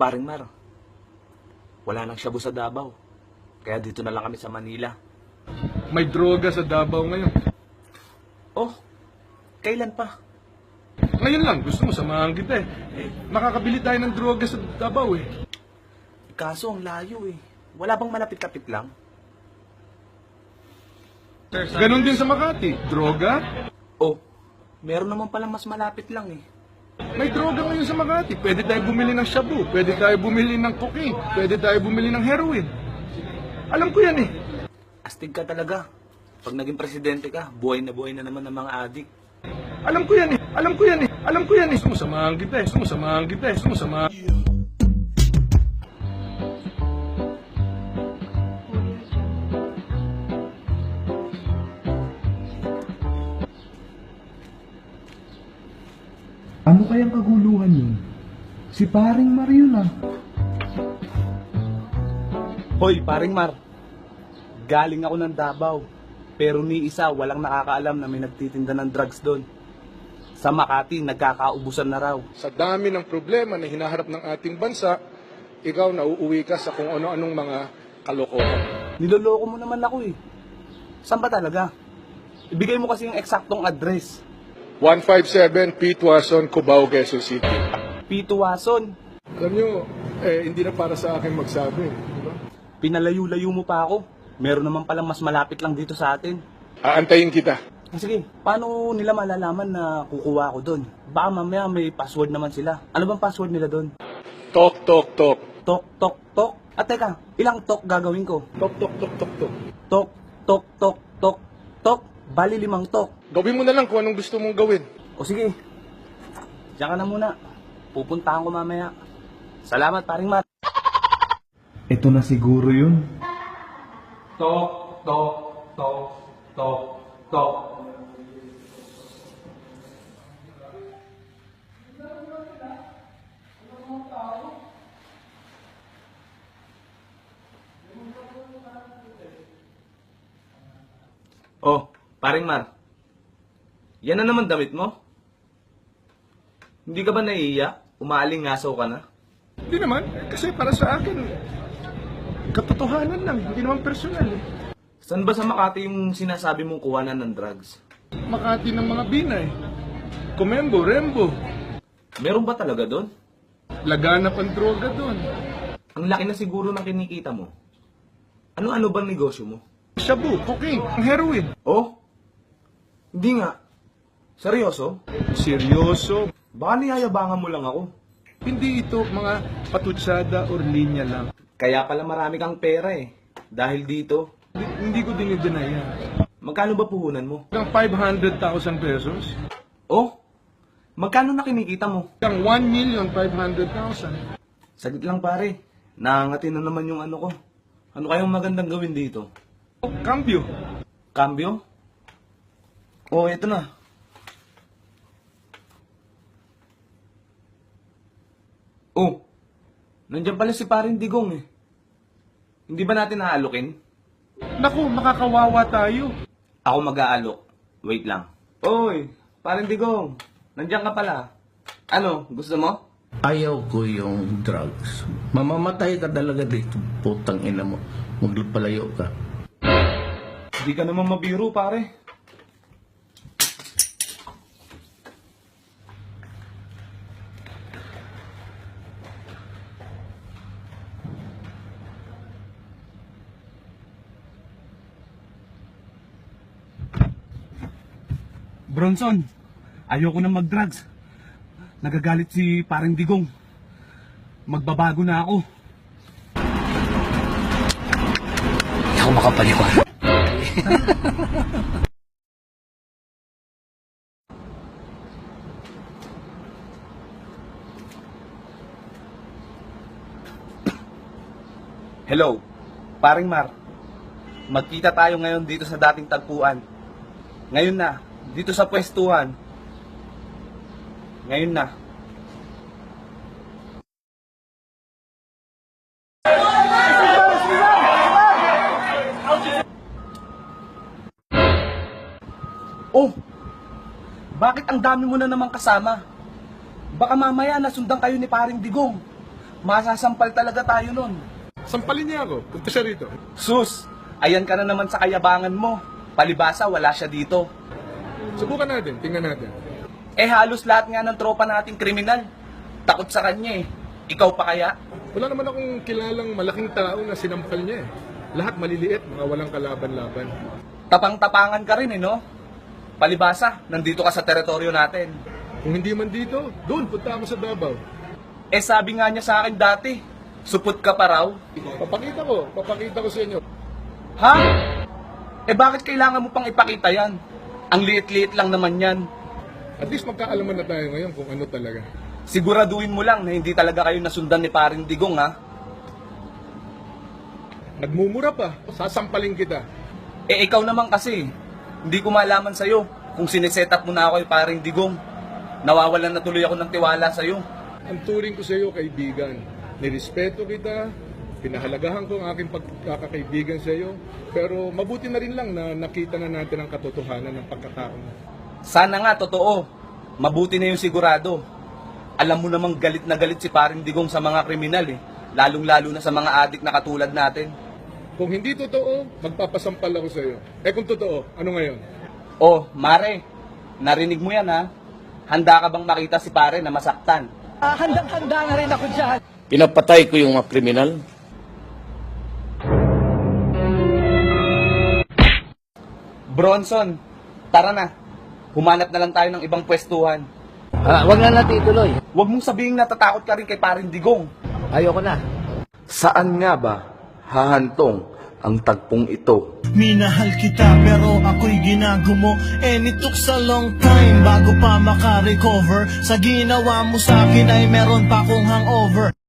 Paring Mar, wala nang shabu sa Davao. Kaya dito na lang kami sa Manila. May droga sa Davao ngayon. Oh, kailan pa? Ngayon lang, gusto mo samahan kita eh. Makakabili tayo ng droga sa Davao eh. Kaso ang layo eh. Wala bang malapit-lapit lang? Ganon din sa Makati. Droga? Oh, meron naman palang mas malapit lang eh. May droga ngayon sa Makati. Pwede tayo bumili ng shabu. Pwede tayo bumili ng cocaine. Pwede tayo bumili ng heroin. Alam ko yan eh. Astig ka talaga. Pag naging presidente ka, buhay na naman ng mga adik. Alam ko yan eh. Alam ko yan eh. Alam ko yan eh. Sumusamahan kita eh. Sumusamahan kita eh. Sumusamahan. Ano kayang kaguluhan yun? Si paring Mario na. Hoy, Paring Mar. Galing ako ng Davao. Pero ni isa, walang nakakaalam na may nagtitinda ng drugs doon. Sa Makati, nagkakaubusan na raw. Sa dami ng problema na hinaharap ng ating bansa, ikaw nauuwi ka sa kung ano-anong mga kalokohan. Niloloko mo naman ako eh. Saan ba talaga? Ibigay mo kasi yung eksaktong address. 157 P. Tuason, Cubao, Quezon City. Pito Wason. Alam nyo, hindi na para sa akin magsabi. Diba? Pinalayo-layo mo pa ako. Meron naman palang mas malapit lang dito sa atin. Aantayin kita. Sige, paano nila malalaman na kukuha ako doon? Baka mamaya may password naman sila. Ano bang password nila doon? Tok, tok, tok. Tok, tok, tok. At teka, ilang tok gagawin ko? Tok, tok, tok, tok, tok. Tok, tok, tok, tok, tok. Bali 5 tok. Gawin mo na lang kung anong gusto mong gawin. O sige, diyan ka na muna. Pupuntahan ko mamaya. Salamat, Paring Mar. Ito na siguro yun. Tok, tok, tok, tok, tok. Oh, Paring Mar. Yan na naman damit mo? Hindi ka ba naiiyak? Umaaling-ngasaw ka na? Hindi naman, kasi para sa akin, katotohanan lang, hindi naman personal eh. Saan ba sa Makati yung sinasabi mong kuhanan ng drugs? Makati ng mga binay. Kumembo, Rembo. Meron ba talaga doon? Laganap ang droga doon. Ang laki na siguro ng kinikita mo. Ano-ano bang negosyo mo? Shabu, cocaine, heroin. Oh? Hindi nga. Seryoso? Seryoso. Baka niyayabangan mo lang ako. Hindi ito mga patutsada or linya lang. Kaya pala marami kang pera eh. Dahil dito. Hindi ko dinideny yan. Magkano ba puhunan mo? Hanggang 500,000 pesos. Oh? Magkano na kinikita mo? Hanggang 1,500,000. Saglit lang pare. Nangangatin na naman yung ano ko. Ano kayang magandang gawin dito? Cambio. Cambio? Oh, eto na. Oh, nandiyan pala si Paring Digong eh. Hindi ba natin aalukin? Naku, makakawawa tayo. Ako mag-aalok. Wait lang. Oy, Paring Digong. Nandiyan ka pala. Ano, gusto mo? Ayaw ko yung drugs. Mamamatay ka talaga dito, putang ina mo. Magpalayo ka. Hindi ka naman mabiro, pare. Bronson, ayoko na mag-drugs. Nagagalit si Paring Digong. Magbabago na ako. Hindi ako makapaniwala. Hello, Paring Mar. Magkita tayo ngayon dito sa dating tagpuan. Ngayon na, dito sa pwestuhan. Ngayon na. Oh! Bakit ang dami mo na naman kasama? Baka mamaya nasundan kayo ni Paring Digong. masasampal talaga tayo nun. Sampalin niya ako. Punta siya rito. Sus, ayan ka na naman sa kayabangan mo. Palibasa, wala siya dito. Subukan natin. Tingnan natin. Eh halos lahat nga ng tropa nating kriminal. Takot sa kanya eh. Ikaw pa kaya? Wala naman akong kilalang malaking tao na sinampal niya eh. Lahat maliliit, mga walang kalaban-laban. Tapang-tapangan ka rin eh, no? Palibasa, nandito ka sa teritoryo natin. Kung hindi man dito, doon, punta mo sa Davao. Eh sabi nga niya sa akin dati, supot ka pa raw. Papakita ko sa inyo. Ha? Eh bakit kailangan mo pang ipakita yan? Ang liit-liit lang naman yan. At least magkaalaman na tayo ngayon kung ano talaga. Siguraduhin mo lang na hindi talaga kayo nasundan ni Paring Digong, ha? Nagmumura pa, sasampalin kita. Eh ikaw naman kasi, hindi ko malaman sa'yo kung siniset up mo na ako kay Paring Digong. Nawawalan na tuloy ako ng tiwala sa'yo. Ang turing ko sa iyo, kaibigan. Nirespeto kita, pinahalagahan ko ang aking pagkakaibigan sa iyo, pero mabuti na rin lang na nakita na natin ang katotohanan ng pagkatao mo. Sana nga, totoo. Mabuti na yung sigurado. Alam mo namang galit na galit si Paring Digong sa mga kriminal eh. Lalong-lalo na sa mga adik na katulad natin. Kung hindi totoo, magpapasampal ako sa iyo. Eh kung totoo, ano ngayon? Oh, Mare, narinig mo yan ha? Handa ka bang makita si Pare na masaktan? Handang-handa na rin ako dyan. Pinapatay ko yung mga kriminal. Bronson, tara na. Humanap na lang tayo ng ibang pwestuhan. Wag na natin ituloy. Huwag mong sabihin natatakot ka rin kay Paring Digong. Ayoko na. Saan nga ba hahantong ang tagpong ito? Minahal kita pero ako'y ginagumo And it took a long time bago pa makarecover Sa ginawa mo sa akin ay meron pa akong hangover